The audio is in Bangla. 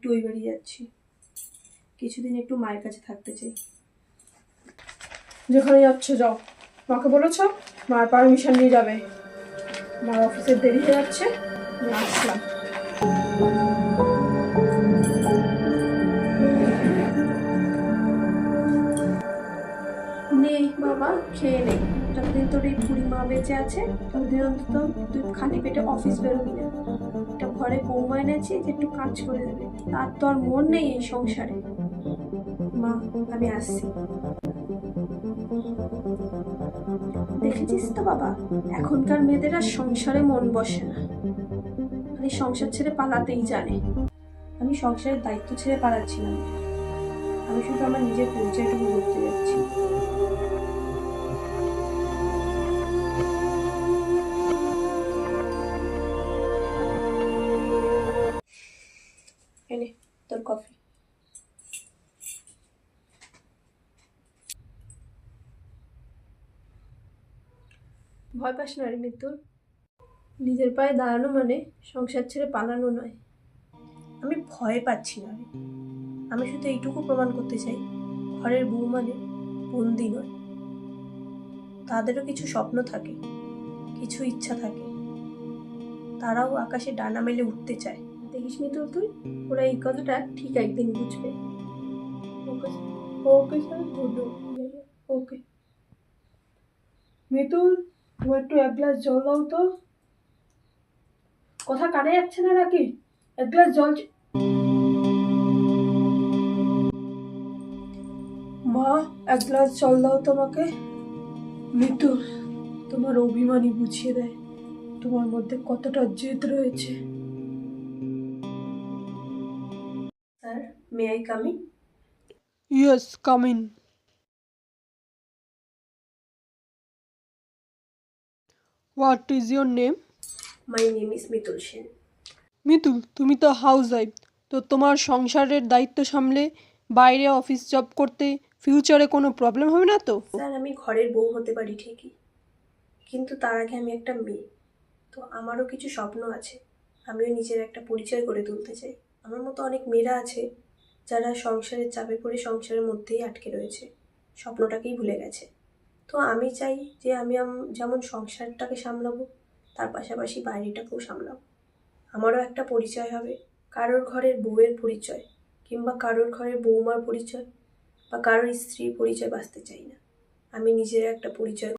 একটু ওই বাড়ি যাচ্ছি, কিছুদিন একটু মায়ের কাছে থাকতে চাই। যেখানে যাচ্ছ যাও, মাকে বলেছ মার পারমিশন নিয়ে যাবে। মার অফিসের দেরি হয়ে যাচ্ছে, আমি আসলাম। নে বাবা, খেয়ে নে। যতদিন তোর এই বুড়ি মা বেঁচে আছে ততদিন অন্তত তুই খালি পেটে অফিস বেরোবি না। একটা ঘরে বৌমা এনেছি যে একটু কাজ করে দেবে, তার তো আর মন নেই এই সংসারে। মা, আমি আসছি। দেখেছিস তো বাবা, এখনকার মেয়েদের আর সংসারে মন বসে না, খালি সংসার ছেড়ে পালাতেই জানে। আমি সংসারের দায়িত্ব ছেড়ে পালাচ্ছি না, আমি শুধু আমার নিজের পরিচয়টুকু করতে যাচ্ছি। এনে তোর কফি। ভয় পাস না রে মিতুল, নিজের পায়ে দাঁড়ানো মানে সংসার ছেড়ে পালানো নয়। আমি ভয় পাচ্ছি না রে, আমি শুধু এইটুকু প্রমাণ করতে চাই ঘরের বউ মানে বন্দি নয়। তাদেরও কিছু স্বপ্ন থাকে, কিছু ইচ্ছা থাকে, তারাও আকাশে ডানা মেলে উঠতে চায়। দেখিস মিতুল তুই, ওরা এই কথাটা ঠিক একদিন বুঝবে। ওকে ওকে স্যার, গুড। ওকে মিতুল, তুমি একটু এক গ্লাস জল দাও তো। কথা কানে যাচ্ছে না নাকি? এক গ্লাস জল। মা, এক গ্লাস জল দাও তোমাকে। মিতুল, তোমার অভিমানই বুঝিয়ে দেয় তোমার মধ্যে কতটা জেদ রয়েছে। Sir, may I come in? Yes, come in. What is your name? My name is Mitul Sen. Mitul, তুমি তো হাউস ওয়াইফ, তো তোমার সংসারের দায়িত্ব সামলে বাইরে অফিস জব করতে ফিউচারে কোনো প্রবলেম হবে না তো? স্যার, আমি ঘরের বউ হতে পারি ঠিকই, কিন্তু তার আগে আমি একটা মেয়ে, তো আমারও কিছু স্বপ্ন আছে। আমিও নিজের একটা পরিচয় গড়ে তুলতে চাই। আমার মতো অনেক মেয়েরা আছে যারা সংসারের চাপে পড়ে সংসারের মধ্যেই আটকে রয়েছে, স্বপ্নটাকেই ভুলে গেছে। তো আমি চাই যে আমি যেমন সংসারটাকে সামলাবো, তার পাশাপাশি বাইরেটাকেও সামলাবো। আমারও একটা পরিচয় হবে, কারোর ঘরের বউয়ের পরিচয় কিংবা কারোর ঘরের বৌমার পরিচয় বা কারোর স্ত্রীর পরিচয় বাঁচতে চাই না। আমি নিজের একটা পরিচয়